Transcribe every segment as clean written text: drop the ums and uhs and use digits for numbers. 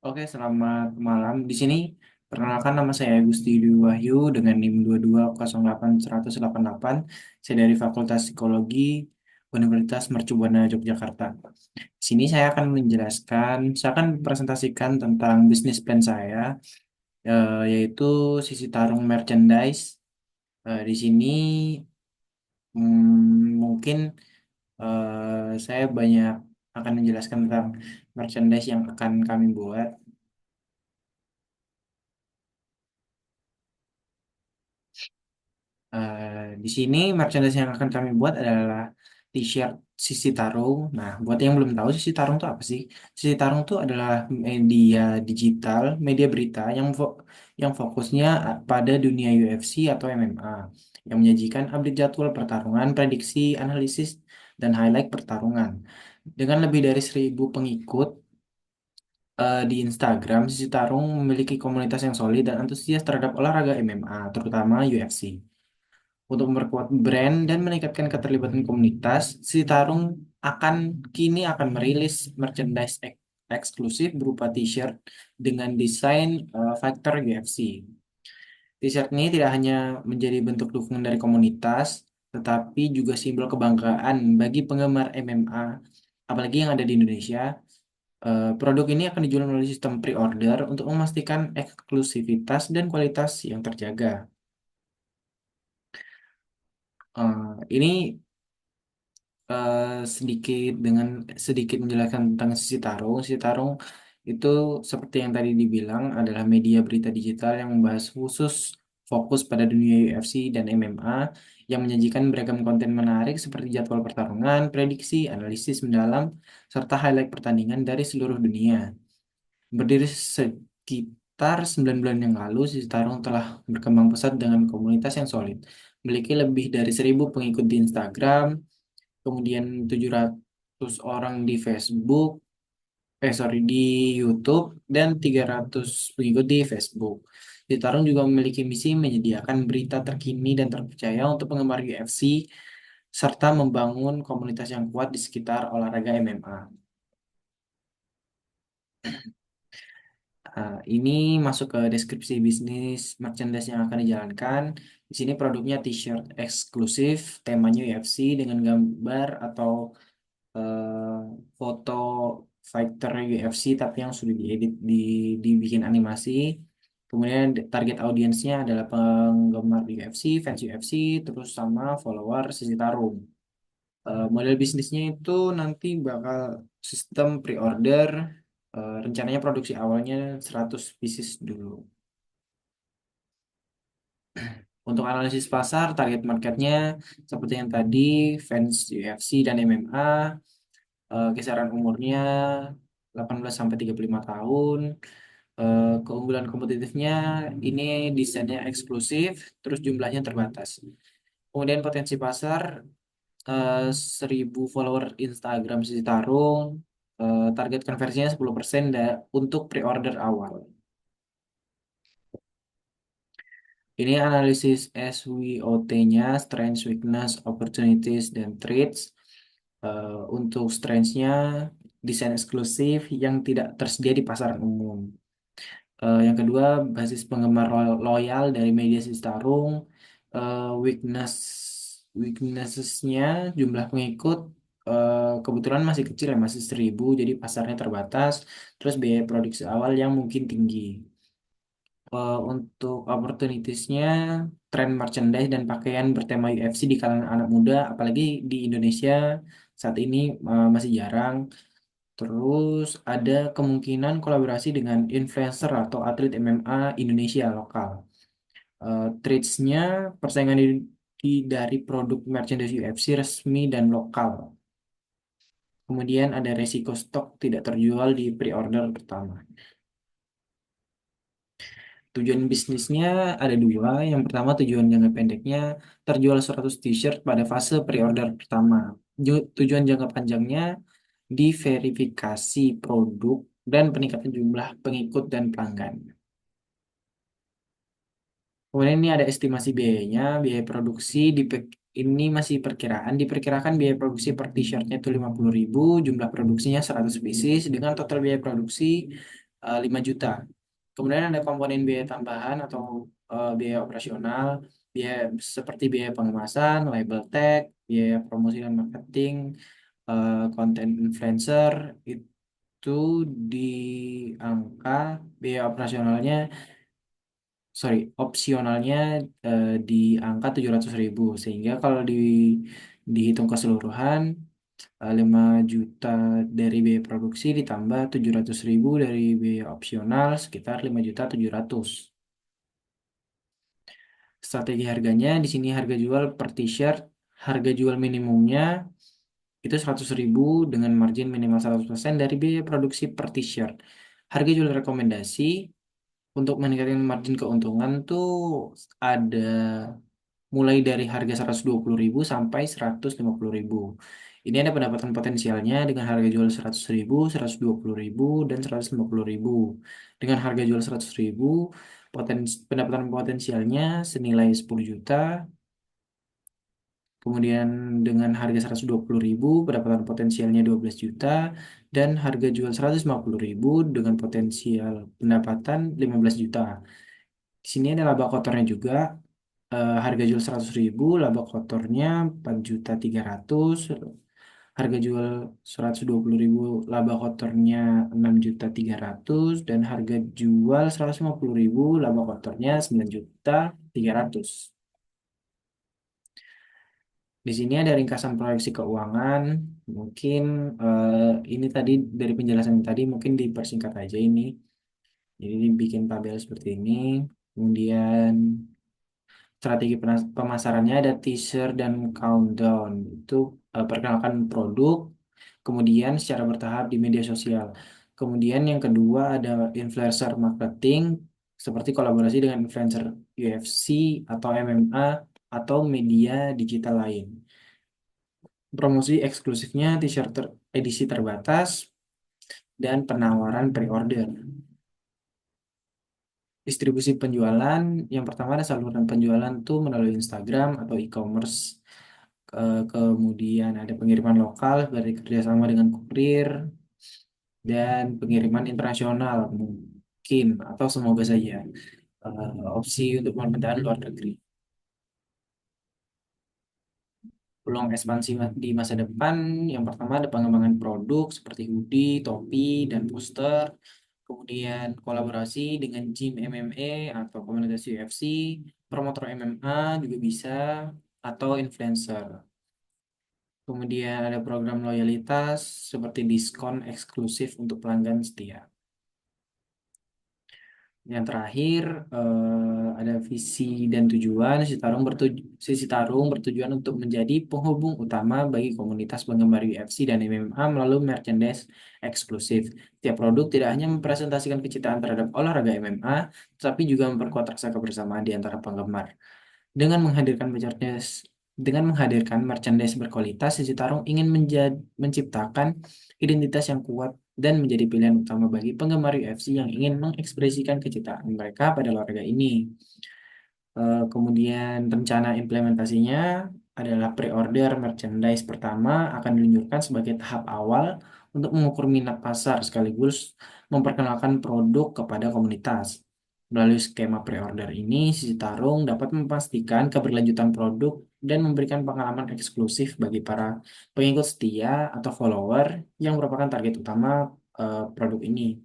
Oke, selamat malam. Di sini perkenalkan nama saya Gusti Dwi Wahyu dengan NIM 22081188. Saya dari Fakultas Psikologi Universitas Mercu Buana Yogyakarta. Di sini saya akan presentasikan tentang bisnis plan saya, yaitu sisi tarung merchandise. Di sini mungkin saya banyak akan menjelaskan tentang merchandise yang akan kami buat. Di sini merchandise yang akan kami buat adalah t-shirt Sisi Tarung. Nah, buat yang belum tahu Sisi Tarung itu apa sih? Sisi Tarung itu adalah media digital, media berita yang fokusnya pada dunia UFC atau MMA, yang menyajikan update jadwal pertarungan, prediksi, analisis, dan highlight pertarungan. Dengan lebih dari 1.000 pengikut di Instagram, Sisi Tarung memiliki komunitas yang solid dan antusias terhadap olahraga MMA, terutama UFC. Untuk memperkuat brand dan meningkatkan keterlibatan komunitas, si Tarung kini akan merilis merchandise eksklusif berupa t-shirt dengan desain Fighter UFC. T-shirt ini tidak hanya menjadi bentuk dukungan dari komunitas, tetapi juga simbol kebanggaan bagi penggemar MMA, apalagi yang ada di Indonesia. Produk ini akan dijual melalui sistem pre-order untuk memastikan eksklusivitas dan kualitas yang terjaga. Ini eh, sedikit dengan sedikit menjelaskan tentang Sisi Tarung. Sisi Tarung itu seperti yang tadi dibilang adalah media berita digital yang membahas khusus fokus pada dunia UFC dan MMA yang menyajikan beragam konten menarik seperti jadwal pertarungan, prediksi, analisis mendalam, serta highlight pertandingan dari seluruh dunia. Berdiri sekitar 9 bulan yang lalu, Sisi Tarung telah berkembang pesat dengan komunitas yang solid. Memiliki lebih dari 1.000 pengikut di Instagram, kemudian 700 orang di Facebook, di YouTube, dan 300 pengikut di Facebook. Citarum juga memiliki misi menyediakan berita terkini dan terpercaya untuk penggemar UFC, serta membangun komunitas yang kuat di sekitar olahraga MMA. Ini masuk ke deskripsi bisnis merchandise yang akan dijalankan. Di sini produknya t-shirt eksklusif, temanya UFC dengan gambar atau eh, foto fighter UFC tapi yang sudah diedit dibikin animasi. Kemudian target audiensnya adalah penggemar UFC, fans UFC, terus sama follower Sisi Tarung. Model bisnisnya itu nanti bakal sistem pre-order. Rencananya produksi awalnya 100 pieces dulu. Untuk analisis pasar, target marketnya seperti yang tadi, fans UFC dan MMA, kisaran umurnya 18 sampai 35 tahun. Keunggulan kompetitifnya ini desainnya eksklusif, terus jumlahnya terbatas. Kemudian potensi pasar 1.000 follower Instagram Sisi Tarung, target konversinya 10% untuk pre-order awal. Ini analisis SWOT-nya, Strengths, Weakness, Opportunities, dan Threats. Untuk strengths-nya, desain eksklusif yang tidak tersedia di pasaran umum. Yang kedua, basis penggemar loyal dari media Sitarung. Weaknessesnya, jumlah pengikut kebetulan masih kecil ya, masih 1.000, jadi pasarnya terbatas. Terus biaya produksi awal yang mungkin tinggi. Untuk opportunitiesnya, tren merchandise dan pakaian bertema UFC di kalangan anak muda, apalagi di Indonesia saat ini masih jarang. Terus ada kemungkinan kolaborasi dengan influencer atau atlet MMA Indonesia lokal. Traits-nya persaingan dari produk merchandise UFC resmi dan lokal. Kemudian ada resiko stok tidak terjual di pre-order pertama. Tujuan bisnisnya ada dua. Yang pertama tujuan jangka pendeknya terjual 100 t-shirt pada fase pre-order pertama. Tujuan jangka panjangnya diverifikasi produk dan peningkatan jumlah pengikut dan pelanggan. Kemudian ini ada estimasi biayanya, biaya produksi ini masih perkiraan, diperkirakan biaya produksi per t-shirtnya itu 50.000, jumlah produksinya 100 pieces dengan total biaya produksi 5 juta. Kemudian ada komponen biaya tambahan atau biaya operasional, biaya seperti biaya pengemasan, label tag, biaya promosi dan marketing, konten influencer itu di angka biaya operasionalnya, sorry, opsionalnya di angka 700.000, sehingga kalau dihitung keseluruhan 5 juta dari biaya produksi ditambah 700.000 dari biaya opsional sekitar 5.700.000. Strategi harganya di sini harga jual per t-shirt, harga jual minimumnya itu 100.000 dengan margin minimal 100% dari biaya produksi per t-shirt. Harga jual rekomendasi untuk meningkatkan margin keuntungan tuh ada mulai dari harga 120.000 sampai 150.000. Ini ada pendapatan potensialnya dengan harga jual 100.000, 120.000, dan 150.000. Dengan harga jual 100.000, pendapatan potensialnya senilai 10 juta. Kemudian dengan harga 120.000, pendapatan potensialnya 12 juta. Dan harga jual 150.000 dengan potensial pendapatan 15 juta. Di sini ada laba kotornya juga. Harga jual 100.000, laba kotornya 4.300.000, harga jual 120.000, laba kotornya 6.300.000, dan harga jual 150.000, laba kotornya 9.300.000. Di sini ada ringkasan proyeksi keuangan. Mungkin eh, ini tadi dari penjelasan tadi mungkin dipersingkat aja ini. Jadi dibikin tabel seperti ini. Kemudian strategi pemasarannya ada teaser dan countdown. Itu perkenalkan produk, kemudian secara bertahap di media sosial. Kemudian yang kedua ada influencer marketing, seperti kolaborasi dengan influencer UFC atau MMA atau media digital lain. Promosi eksklusifnya t-shirt edisi terbatas dan penawaran pre-order. Distribusi penjualan, yang pertama ada saluran penjualan tuh melalui Instagram atau e-commerce. Kemudian ada pengiriman lokal dari kerjasama dengan kurir dan pengiriman internasional mungkin atau semoga saja opsi untuk pemerintahan luar negeri. Peluang ekspansi di masa depan, yang pertama ada pengembangan produk seperti hoodie, topi, dan poster. Kemudian kolaborasi dengan gym MMA atau komunitas UFC, promotor MMA juga bisa, atau influencer. Kemudian ada program loyalitas seperti diskon eksklusif untuk pelanggan setia. Yang terakhir ada visi dan tujuan. Sisi Tarung bertujuan untuk menjadi penghubung utama bagi komunitas penggemar UFC dan MMA melalui merchandise eksklusif. Tiap produk tidak hanya mempresentasikan kecintaan terhadap olahraga MMA, tetapi juga memperkuat rasa kebersamaan di antara penggemar. Dengan menghadirkan merchandise berkualitas, Sisi Tarung ingin menciptakan identitas yang kuat dan menjadi pilihan utama bagi penggemar UFC yang ingin mengekspresikan kecintaan mereka pada olahraga ini. Kemudian rencana implementasinya adalah pre-order merchandise pertama akan diluncurkan sebagai tahap awal untuk mengukur minat pasar sekaligus memperkenalkan produk kepada komunitas. Melalui skema pre-order ini, Sisi Tarung dapat memastikan keberlanjutan produk dan memberikan pengalaman eksklusif bagi para pengikut setia atau follower yang merupakan target utama produk ini.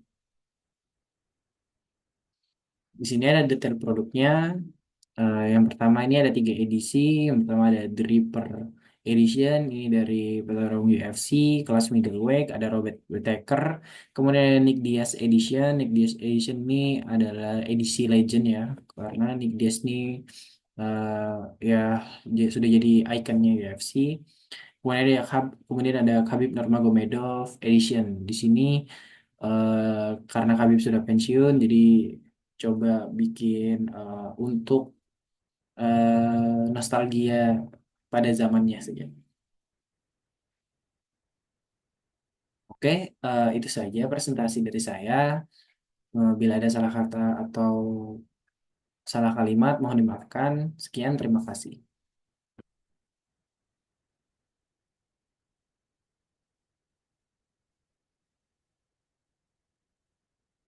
Di sini ada detail produknya. Yang pertama ini ada 3 edisi. Yang pertama ada The Reaper Edition. Ini dari petarung UFC kelas middleweight. Ada Robert Whittaker. Kemudian ada Nick Diaz Edition. Nick Diaz Edition ini adalah edisi legend ya. Karena Nick Diaz ini ya sudah jadi ikonnya UFC. Kemudian ada Khabib Nurmagomedov Edition. Di sini karena Khabib sudah pensiun, jadi coba bikin untuk nostalgia pada zamannya saja. Oke, itu saja presentasi dari saya. Bila ada salah kata atau salah kalimat, mohon dimaafkan. Sekian, terima kasih.